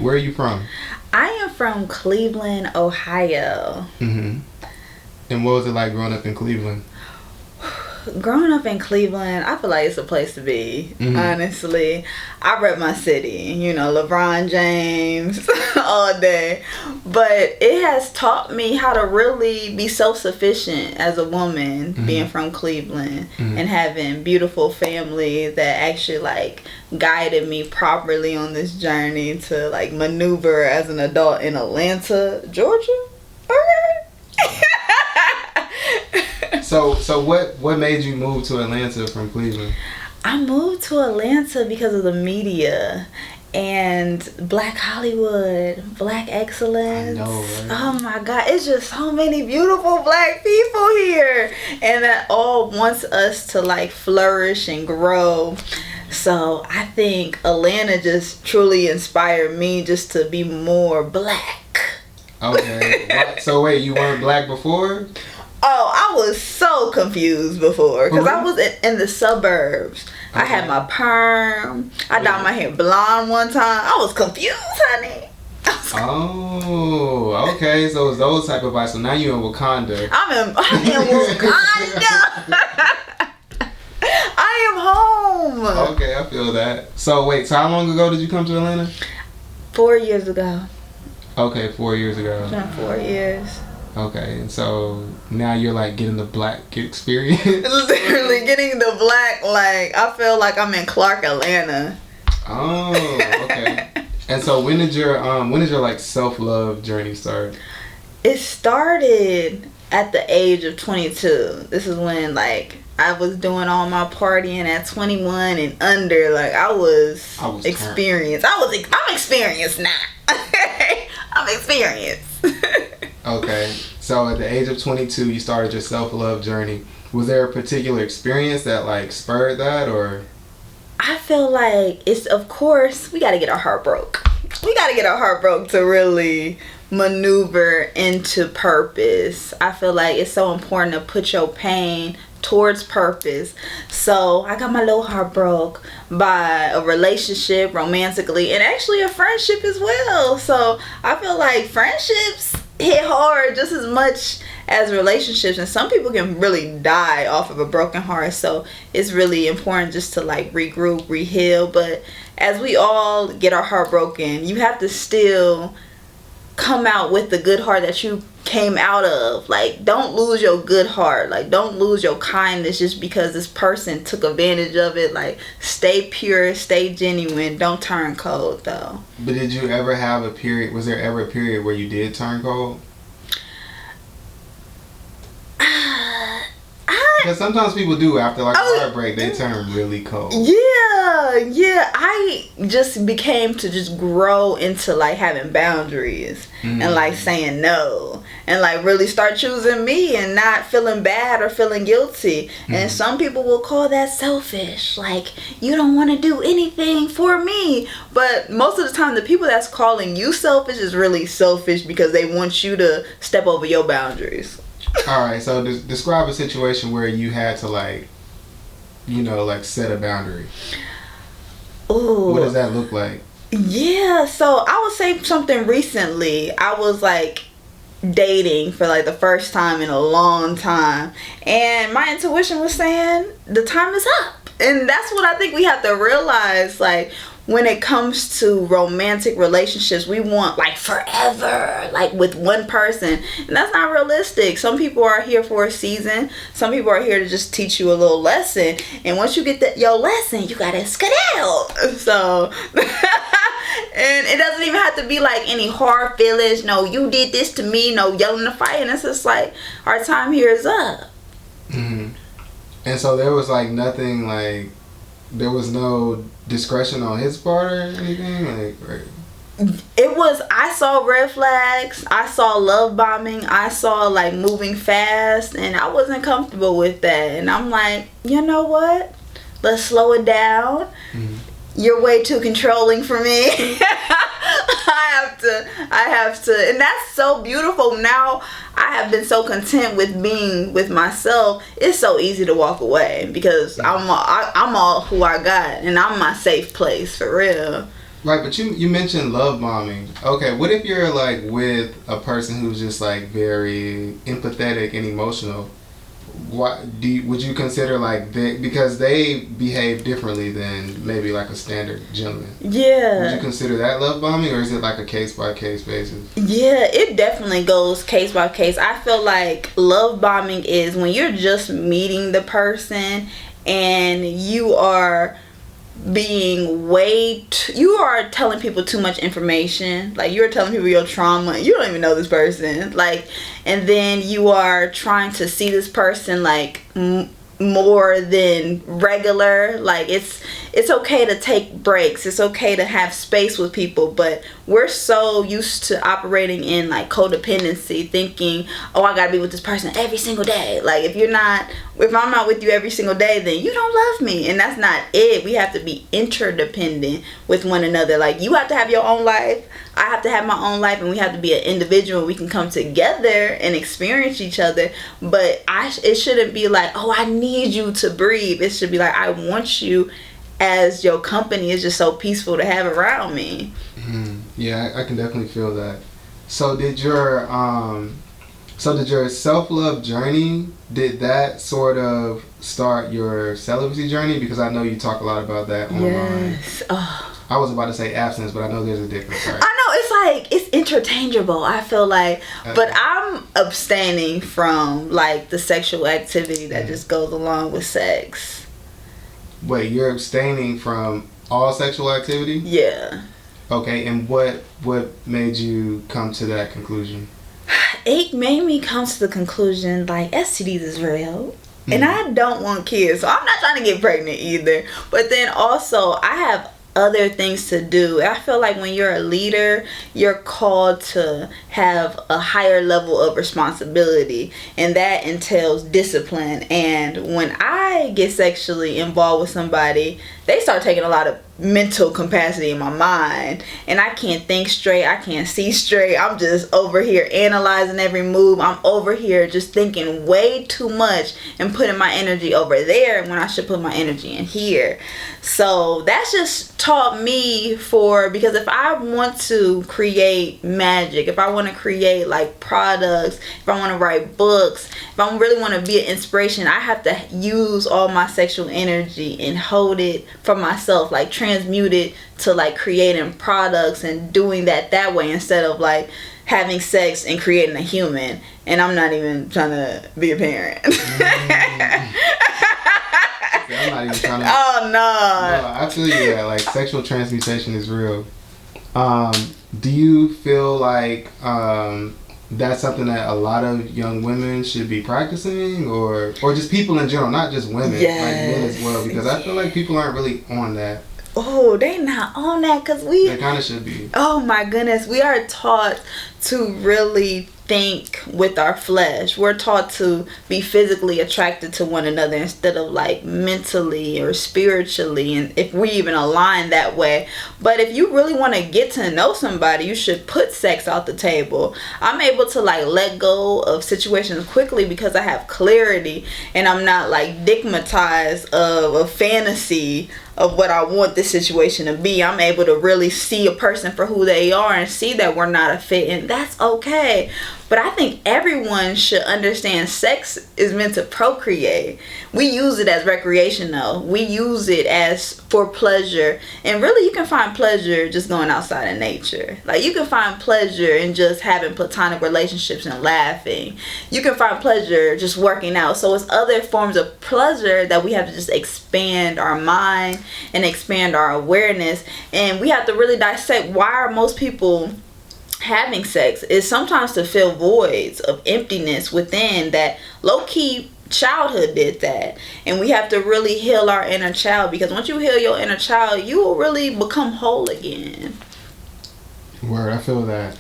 Where are you from? I am from Cleveland, Ohio. Mm-hmm. And what was it like growing up in Cleveland? Growing up in Cleveland, I feel like it's a place to be, honestly. I rep my city, LeBron James all day. But it has taught me how to really be self-sufficient as a woman, being from Cleveland, and having beautiful family that actually, guided me properly on this journey to, maneuver as an adult in Atlanta, Georgia. Okay. So what made you move to Atlanta from Cleveland? I moved to Atlanta because of the media and Black Hollywood, Black excellence. I know, right? Oh my God, it's just so many beautiful Black people here, and that all wants us to flourish and grow. So I think Atlanta just truly inspired me just to be more Black. Okay. So wait, you weren't Black before? Oh, I was so confused before because I was in the suburbs. Okay. I had my perm. I dyed my hair blonde one time. I was confused, honey. Oh, okay. So it's those type of vibes. So now you're in Wakanda. I'm in Wakanda. I am home. Okay, I feel that. So wait, so how long ago did you come to Atlanta? 4 years ago. Okay, 4 years ago. It's been 4 years. Okay, and so now you're getting the Black experience. Literally getting the Black, I feel like I'm in Clark, Atlanta. Oh, okay. And so when did your self-love journey start? It started at the age of 22. This is when I was doing all my partying at 21 and under. I was experienced. I'm experienced now. I'm experienced. Okay, so at the age of 22, you started your self-love journey. Was there a particular experience that spurred that, or? I feel like it's, of course, we got to get our heart broke. We got to get our heart broke to really maneuver into purpose. I feel like it's so important to put your pain towards purpose. So I got my little heart broke by a relationship romantically, and actually a friendship as well. So I feel like friendships hit hard just as much as relationships, and some people can really die off of a broken heart. So it's really important just to regroup, reheal. But as we all get our heart broken, you have to still come out with the good heart that you came out of. Don't lose your good heart. Don't lose your kindness just because this person took advantage of it. Stay pure, stay genuine. Don't turn cold though. But did you ever have a period? Was there ever a period where you did turn cold? Because sometimes people do after a heartbreak, they turn really cold. Yeah. I just became to just grow into having boundaries and saying no and really start choosing me and not feeling bad or feeling guilty. And some people will call that selfish. You don't want to do anything for me. But most of the time, the people that's calling you selfish is really selfish because they want you to step over your boundaries. All right, so describe a situation where you had to set a boundary. Ooh. What does that look like? Yeah, so I would say something recently. I was dating for the first time in a long time, and my intuition was saying the time is up. And that's what I think we have to realize. When it comes to romantic relationships, we want forever, with one person, and that's not realistic. Some people are here for a season. Some people are here to just teach you a little lesson, and once you get your lesson, you gotta skedaddle. So and it doesn't even have to be any hard feelings. No, you did this to me. No yelling the fight, and it's just our time here is up. And so there was nothing there was no discretion on his part or anything? It was, I saw red flags. I saw love bombing. I saw moving fast, and I wasn't comfortable with that. And I'm you know what? Let's slow it down. You're way too controlling for me. I have to. And that's so beautiful. Now I have been so content with being with myself. It's so easy to walk away because I'm all who I got, and I'm my safe place for real. Right, but you mentioned love bombing. Okay, what if you're like with a person who's just like very empathetic and emotional? Would you consider like because they behave differently than maybe like a standard gentleman? Yeah. Would you consider that love bombing, or is it like a case by case basis? Yeah, it definitely goes case by case. I feel like love bombing is when you're just meeting the person and you are you are telling people too much information. Like, you're telling people your trauma, you don't even know this person, like, and then you are trying to see this person like more than regular. Like, it's okay to take breaks, it's okay to have space with people, but we're so used to operating in like codependency, thinking, oh, I gotta be with this person every single day. Like, if I'm not with you every single day, then you don't love me. And that's not it. We have to be interdependent with one another. Like, you have to have your own life, I have to have my own life, and we have to be an individual. We can come together and experience each other, but it shouldn't be like, oh, I need you to breathe. It should be like, I want you, as your company is just so peaceful to have around me. Yeah, I can definitely feel that. So did your self-love journey, did that sort of start your celibacy journey? Because I know you talk a lot about that online. Yes. Oh. I was about to say abstinence, but I know there's a difference, right? I know, it's like, it's interchangeable, I feel like. But I'm abstaining from like the sexual activity that just goes along with sex. Wait, you're abstaining from all sexual activity? Yeah. Okay, and what made you come to that conclusion? It made me come to the conclusion, like, STDs is real. And I don't want kids, so I'm not trying to get pregnant either. But then also, I have other things to do. I feel like when you're a leader, you're called to have a higher level of responsibility, and that entails discipline. And when I get sexually involved with somebody, they start taking a lot of mental capacity in my mind, and I can't think straight, I can't see straight. I'm just over here analyzing every move. I'm over here just thinking way too much and putting my energy over there when I should put my energy in here. So that's just taught me because if I want to create magic, if I want to create like products, if I want to write books, if I really want to be an inspiration, I have to use all my sexual energy and hold it for myself, like transmute it to like creating products and doing that way, instead of like having sex and creating a human. And I'm not even trying to be a parent. I'm not even trying to. Oh no. No, I feel you that like sexual transmutation is real. Do you feel like that's something that a lot of young women should be practicing, or just people in general, not just women, like men as well? Because I feel like people aren't really on that. Oh, they not on that, because they kind of should be. Oh my goodness, we are taught to really think with our flesh. We're taught to be physically attracted to one another instead of like mentally or spiritually, and if we even align that way. But if you really want to get to know somebody, you should put sex out the table. I'm able to like let go of situations quickly because I have clarity, and I'm not like stigmatized of a fantasy of what I want this situation to be. I'm able to really see a person for who they are and see that we're not a fit, and that's okay. But I think everyone should understand sex is meant to procreate. We use it as recreational. We use it as for pleasure. And really, you can find pleasure just going outside in nature. Like, you can find pleasure in just having platonic relationships and laughing. You can find pleasure just working out. So it's other forms of pleasure that we have to just expand our mind and expand our awareness. And we have to really dissect, why are most people having sex? Is sometimes to fill voids of emptiness within that low-key childhood did that. And we have to really heal our inner child, because once you heal your inner child, you will really become whole again. Word, I feel that.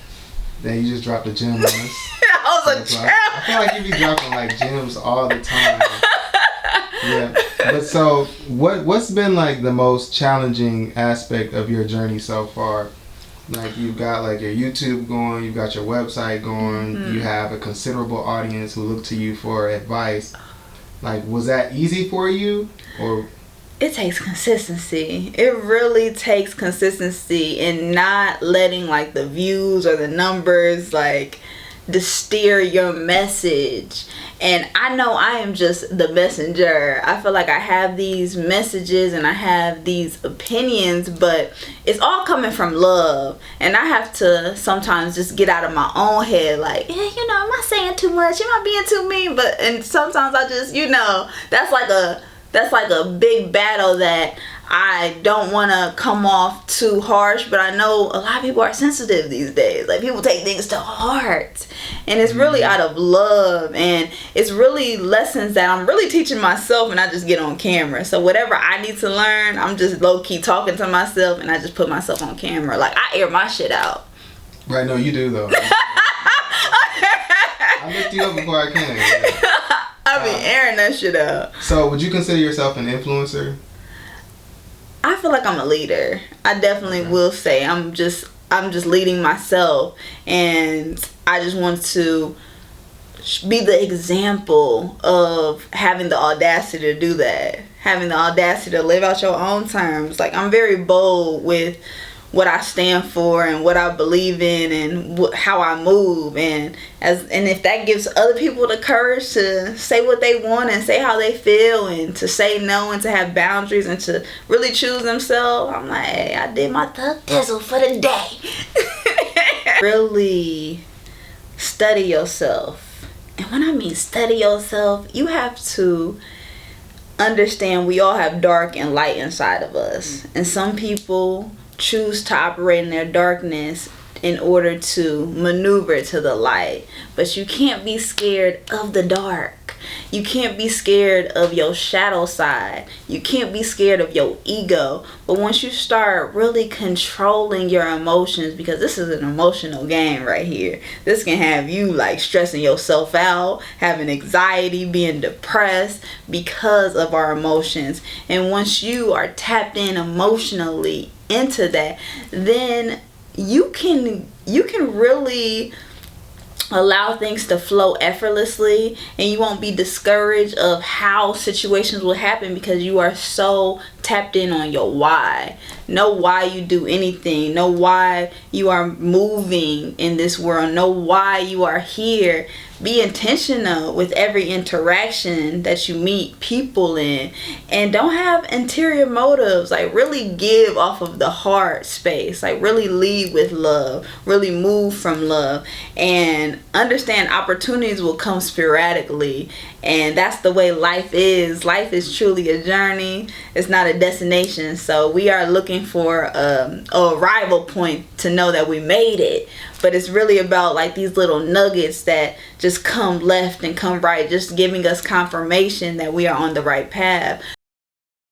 Then you just dropped a gem on us. That was a gem. I feel like you be dropping like gems all the time. Yeah. But so what's been like the most challenging aspect of your journey so far? Like, you've got like your YouTube going, you've got your website going, you have a considerable audience who look to you for advice. Like, was that easy for you, or? It takes consistency. It really takes consistency in not letting like the views or the numbers like steer your message. And I know I am just the messenger. I feel like I have these messages and I have these opinions, but it's all coming from love. And I have to sometimes just get out of my own head like, yeah, you know, am I saying too much? Am I being too mean? And sometimes I just, you know, that's like a big battle that I don't want to come off too harsh, but I know a lot of people are sensitive these days. Like, people take things to heart, and it's really out of love, and it's really lessons that I'm really teaching myself, and I just get on camera. So whatever I need to learn, I'm just low-key talking to myself, and I just put myself on camera. Like, I air my shit out. Right, no, you do, though. I lift you up before I can. Yeah. I be airing that shit out. So, would you consider yourself an influencer? I feel like I'm a leader. I definitely will say I'm just leading myself, and I just want to be the example of having the audacity to do that, having the audacity to live out your own terms. Like, I'm very bold with what I stand for and what I believe in and how I move, and if that gives other people the courage to say what they want and say how they feel and to say no and to have boundaries and to really choose themselves, I'm like, hey, I did my thug thizzle for the day. Really study yourself. And when I mean study yourself, you have to understand we all have dark and light inside of us, and some people choose to operate in their darkness in order to maneuver to the light. But you can't be scared of the dark. You can't be scared of your shadow side. You can't be scared of your ego. But once you start really controlling your emotions, because this is an emotional game right here, this can have you like stressing yourself out, having anxiety, being depressed because of our emotions. And once you are tapped in emotionally into that, then you can really allow things to flow effortlessly, and you won't be discouraged of how situations will happen because you are so tapped in on your why. Know why you do anything. Know why you are moving in this world. Know why you are here. Be intentional with every interaction that you meet people in, and don't have interior motives. Like, really give off of the heart space. Like, really lead with love, really move from love, and understand opportunities will come sporadically. And that's the way life is. Life is truly a journey. It's not a destination. So we are looking for a arrival point to know that we made it. But it's really about like these little nuggets that just come left and come right, just giving us confirmation that we are on the right path.